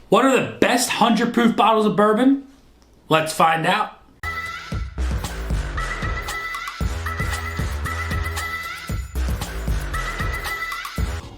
What are the best 100 proof bottles of bourbon? Let's find out.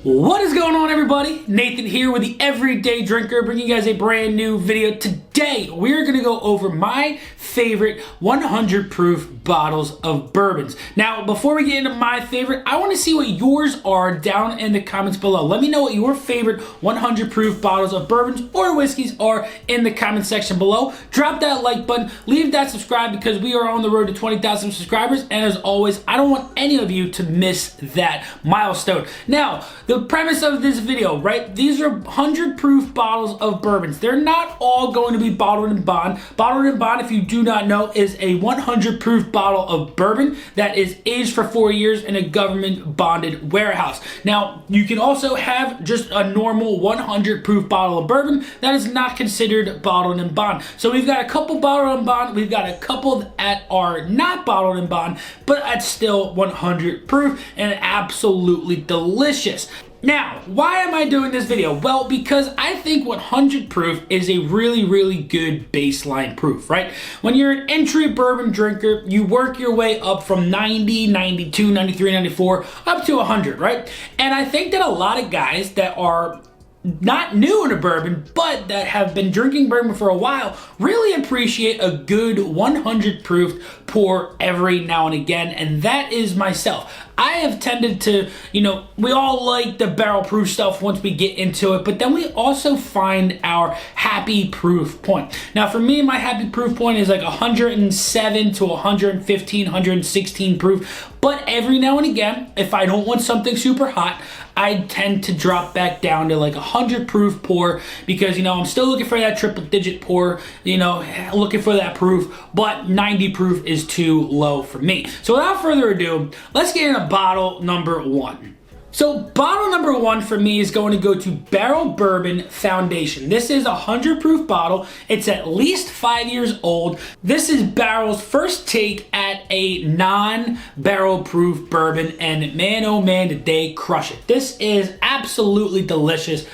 What is going on, everybody? Nathan here with the Everyday Drinker, bringing you guys a brand new video. Today, we're going to go over my favorite 100 proof bottles of bourbons. Now, before we get into my favorite, I want to see what yours are down in the comments below. Let me know what your favorite 100 proof bottles of bourbons or whiskeys are in the comment section below. Drop that like button, leave that subscribe, because we are on the road to 20,000 subscribers. And as always, I don't want any of you to miss that milestone. Now, the premise of this video, right? These are 100 proof bottles of bourbons. They're not all going to be bottled in bond. Bottled in bond, if you do not know, is a 100 proof bottle of bourbon that is aged for 4 years in a government bonded warehouse. Now, you can also have just a normal 100 proof bottle of bourbon that is not considered bottled in bond. So we've got a couple bottled in bond, we've got a couple that are not bottled in bond, but that's still 100 proof and absolutely delicious. Now, why am I doing this video? Well, because I think 100 proof is a really good baseline proof, right? When you're an entry bourbon drinker, you work your way up from 90, 92, 93, 94, up to 100, right? And I think that a lot of guys that are not new into bourbon, but that have been drinking bourbon for a while, really appreciate a good 100 proof pour every now and again, and that is myself. I have tended to, we all like the barrel proof stuff once we get into it, but then we also find our happy proof point. Now, for me, my happy proof point is like 107 to 115, 116 proof, but every now and again, if I don't want something super hot, I tend to drop back down to like 100 proof pour, because I'm still looking for that triple digit pour, looking for that proof, but 90 proof is too low for me. So without further ado, let's get into bottle number one. So bottle number one for me is going to go to Barrell Bourbon Foundation. This is a 100 proof bottle. It's at least 5 years old. This is Barrell's first take at a non-barrel proof bourbon, and man, oh man, did they crush it. This is absolutely delicious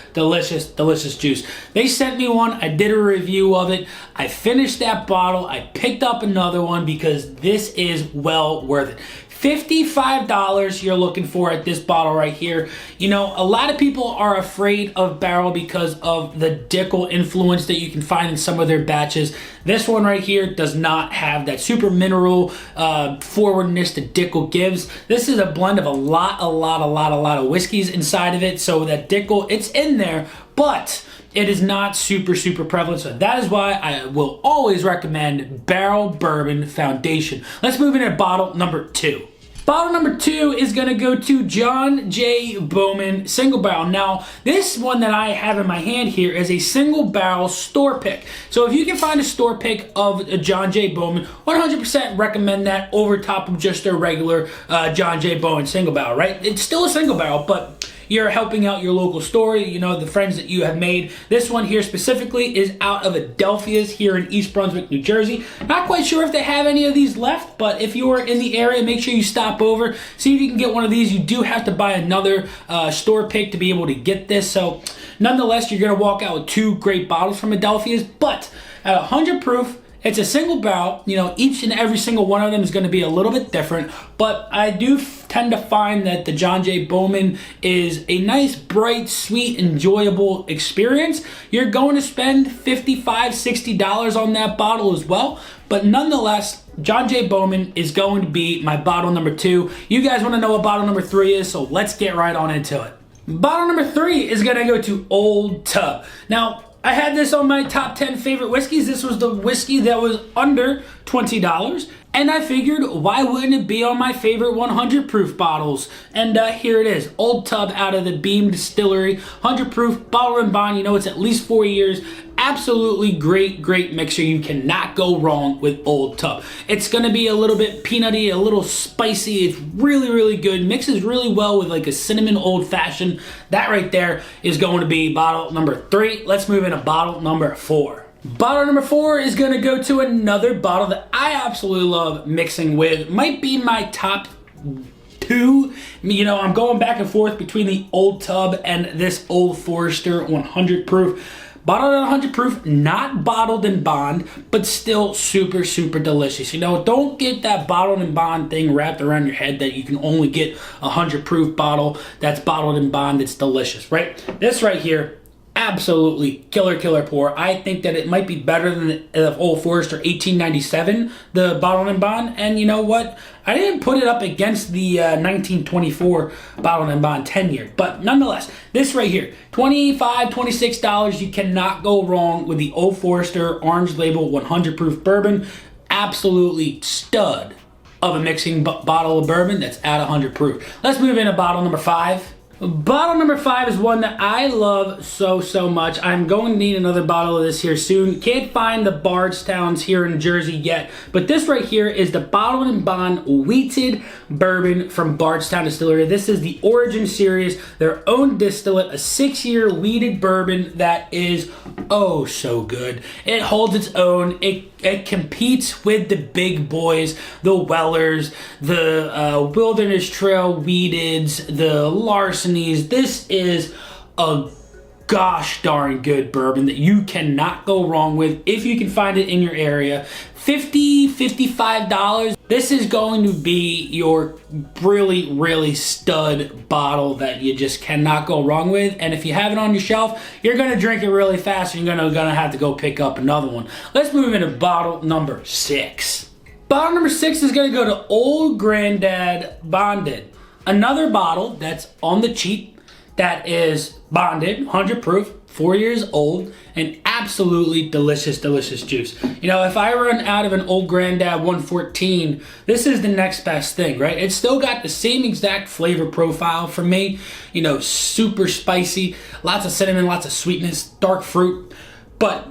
juice. They sent me one. I did a review of it. I finished that bottle. I picked up another one because this is well worth it. $55 you're looking for at this bottle right here. A lot of people are afraid of Barrell because of the Dickel influence that you can find in some of their batches. This one right here does not have that super mineral forwardness that Dickel gives. This is a blend of a lot of whiskeys inside of it, so that Dickel, it's in there, but it is not super prevalent. So that is why I will always recommend Barrell Bourbon Foundation. Let's move into bottle number two. Bottle number two is going to go to J Bowman Single Barrel. Now, this one that I have in my hand here is a single barrel store pick. So if you can find a store pick of a J Bowman, 100% recommend that over top of just a regular J Bowman single barrel, right? It's still a single barrel, but you're helping out your local store, the friends that you have made. This one here specifically is out of Adelphia's here in East Brunswick, New Jersey. Not quite sure if they have any of these left, but if you are in the area, make sure you stop over, see if you can get one of these. You do have to buy another store pick to be able to get this. So nonetheless, you're gonna walk out with two great bottles from Adelphia's, but at 100 proof, it's a single barrel. Each and every single one of them is going to be a little bit different, but I do tend to find that the J Bowman is a nice, bright, sweet, enjoyable experience. You're going to spend $55, $60 on that bottle as well, but nonetheless, J Bowman is going to be my bottle number two. You guys want to know what bottle number three is, so let's get right on into it. Bottle number three is going to go to Old Tub. Now, I had this on my top 10 favorite whiskeys. This was the whiskey that was under $20. And I figured, why wouldn't it be on my favorite 100 proof bottles? And here it is, Old Tub out of the Beam Distillery, 100 proof, bottle and bond. It's at least 4 years. Absolutely great mixture. You cannot go wrong with Old Tub. It's going to be a little bit peanutty, a little spicy. It's really good. Mixes really well with like a cinnamon old fashioned. That right there is going to be bottle number three. Let's move into bottle number four. Bottle number four is going to go to another bottle that I absolutely love mixing with. Might be my top two. I'm going back and forth between the Old Tub and this Old Forester 100 proof. Bottled at 100 proof, not bottled in bond, but still super, super delicious. You know, don't get that bottled in bond thing wrapped around your head that you can only get a 100 proof bottle that's bottled in bond. It's delicious, right? This right here, absolutely killer pour. I think that it might be better than the Old Forester 1897, the bottled in bond. And you know what? I didn't put it up against the 1924 bottled in bond 10-year. But nonetheless, this right here, $25, $26. You cannot go wrong with the Old Forester Orange Label 100 proof bourbon. Absolutely stud of a mixing bottle of bourbon that's at 100 proof. Let's move into bottle number 5. Bottle number 5 is one that I love so much. I'm going to need another bottle of this here soon. Can't find the Bardstowns here in Jersey yet, but this right here is the bottled and bond wheated bourbon from Bardstown Distillery. This is the Origin Series, their own distillate, a 6-year wheated bourbon that is oh so good. It holds its own. It competes with the big boys, the Wellers, the Wilderness Trail Wheateds, the Larcenies. This is a gosh darn good bourbon that you cannot go wrong with if you can find it in your area. $50, $55. This is going to be your really stud bottle that you just cannot go wrong with. And if you have it on your shelf, you're going to drink it really fast and you're gonna have to go pick up another one. Let's move into bottle number 6. Bottle number 6 is going to go to Old Grandad Bonded. Another bottle that's on the cheap, that is bonded, 100 proof, 4 years old, and absolutely delicious juice. You know, if I run out of an Old Grandad 114, this is the next best thing, right? It's still got the same exact flavor profile for me. You know, super spicy, lots of cinnamon, lots of sweetness, dark fruit, but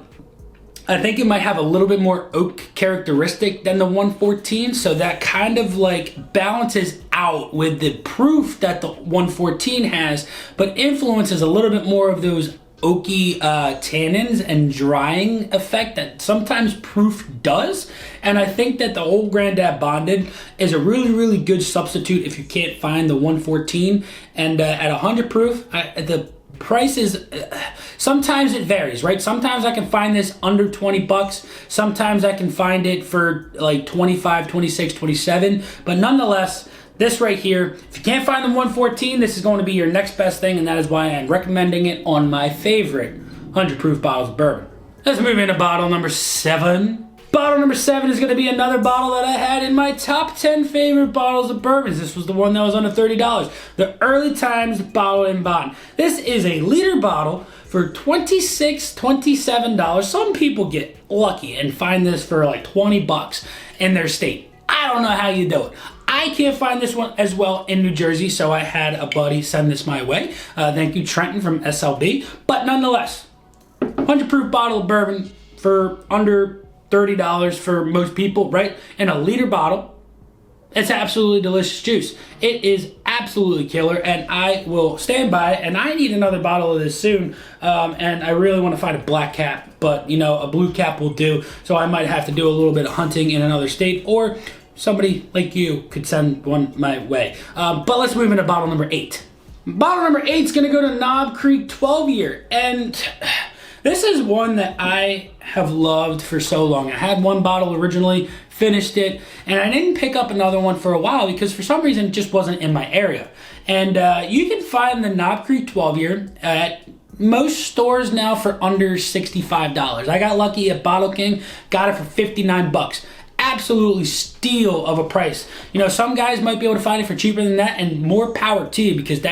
I think it might have a little bit more oak characteristic than the 114, so that kind of like balances out with the proof that the 114 has, but influences a little bit more of those oaky tannins and drying effect that sometimes proof does. And I think that the Old Grandad Bonded is a really good substitute if you can't find the 114. And at 100 proof, the price is sometimes it varies, right? Sometimes I can find this under 20 bucks. Sometimes I can find it for like 25, 26, 27. But nonetheless, this right here, if you can't find the 114, this is going to be your next best thing, and that is why I'm recommending it on my favorite 100 proof bottles of bourbon. Let's move into bottle number 7. Bottle number 7 is going to be another bottle that I had in my top 10 favorite bottles of bourbons. This was the one that was under $30. The Early Times Bottled in Bond. This is a liter bottle for $26, $27. Some people get lucky and find this for like 20 bucks in their state. I don't know how you do it. I can't find this one as well in New Jersey, so I had a buddy send this my way. Thank you, Trenton from SLB. But nonetheless, 100 proof bottle of bourbon for under $30 for most people, right? In a liter bottle. It's absolutely delicious juice. It is absolutely killer, and I will stand by it. And I need another bottle of this soon. And I really want to find a black cap, but you know, a blue cap will do. So I might have to do a little bit of hunting in another state, or somebody like you could send one my way. But let's move into bottle number 8. Bottle number 8 is going to go to Knob Creek 12-year, and this is one that I have loved for so long. I had one bottle originally, finished it, and I didn't pick up another one for a while because for some reason it just wasn't in my area. And you can find the Knob Creek 12-year at most stores now for under $65. I got lucky at Bottle King, got it for 59 bucks. Absolutely steal of a price. You know, some guys might be able to find it for cheaper than that, and more power to you, because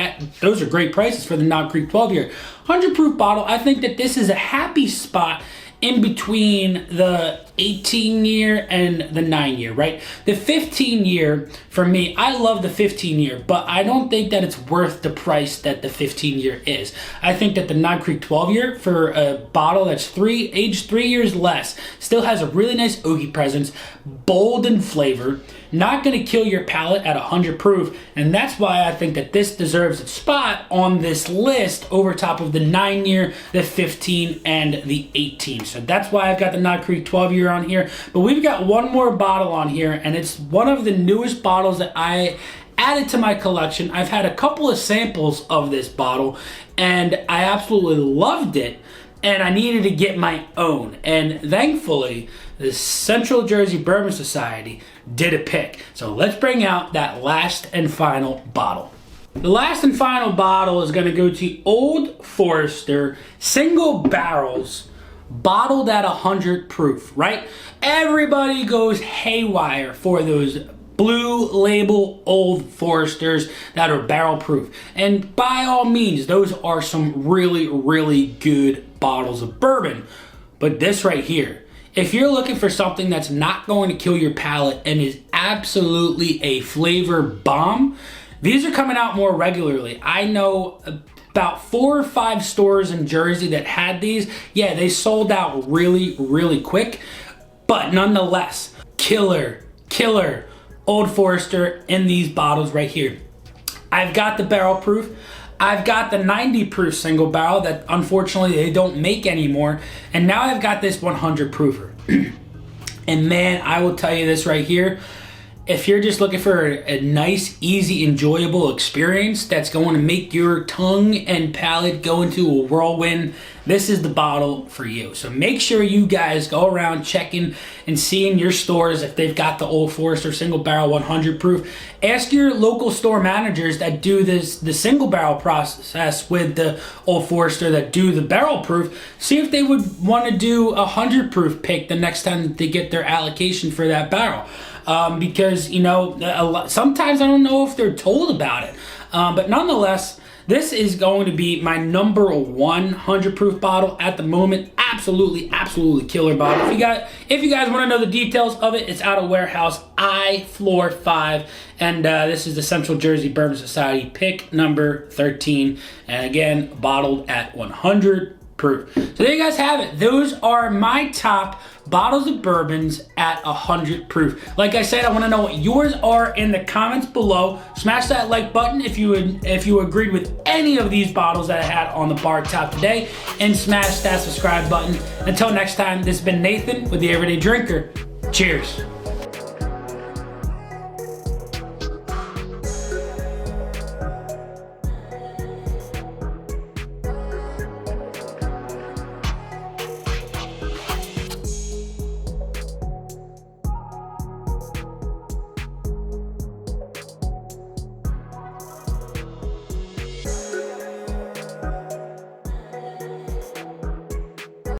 those are great prices for the Knob Creek 12-year. 100 proof bottle, I think that this is a happy spot in between the 18-year and the 9-year, right? The 15-year, for me, I love the 15-year, but I don't think that it's worth the price that the 15-year is. I think that the Knob Creek 12-year, for a bottle that's aged 3 years less, still has a really nice oaky presence, bold in flavor, not going to kill your palate at 100 proof, and that's why I think that this deserves its spot on this list over top of the 9-year, the 15, and the 18. So that's why I've got the Knob Creek 12-year on here. But we've got one more bottle on here, and it's one of the newest bottles that I added to my collection. I've had a couple of samples of this bottle, and I absolutely loved it. and I needed to get my own. And thankfully, the Central Jersey Bourbon Society did a pick. So let's bring out that last and final bottle. The last and final bottle is gonna go to Old Forester Single Barrels, bottled at 100 proof, right? Everybody goes haywire for those blue label Old Foresters that are barrel proof. And by all means, those are some really, really good bottles of bourbon. But this right here, if you're looking for something that's not going to kill your palate and is absolutely a flavor bomb, these are coming out more regularly. I know about 4 or 5 stores in Jersey that had these. Yeah, they sold out really, really quick. But nonetheless, killer Old Forester in these bottles right here. I've got the barrel proof. I've got the 90 proof single barrel that unfortunately they don't make anymore. And now I've got this 100 proofer. And man, I will tell you this right here. If you're just looking for a nice, easy, enjoyable experience that's going to make your tongue and palate go into a whirlwind, this is the bottle for you. So make sure you guys go around checking and seeing your stores if they've got the Old Forester single barrel 100 proof. Ask your local store managers that do the single barrel process with the Old Forester that do the barrel proof. See if they would want to do a 100 proof pick the next time that they get their allocation for that barrel. Because, you know, sometimes I don't know if they're told about it. But nonetheless, this is going to be my number 100 proof bottle at the moment. Absolutely killer bottle. If you guys want to know the details of it, it's out of warehouse I Floor 5. And this is the Central Jersey Bourbon Society pick number 13. And again, bottled at 100 proof. So there you guys have it. Those are my top bottles of bourbons at 100 proof. Like I said, I want to know what yours are in the comments below. Smash that like button if you agreed with any of these bottles that I had on the bar top today, and smash that subscribe button. Until next time, this has been Nathan with the Everyday Drinker. Cheers.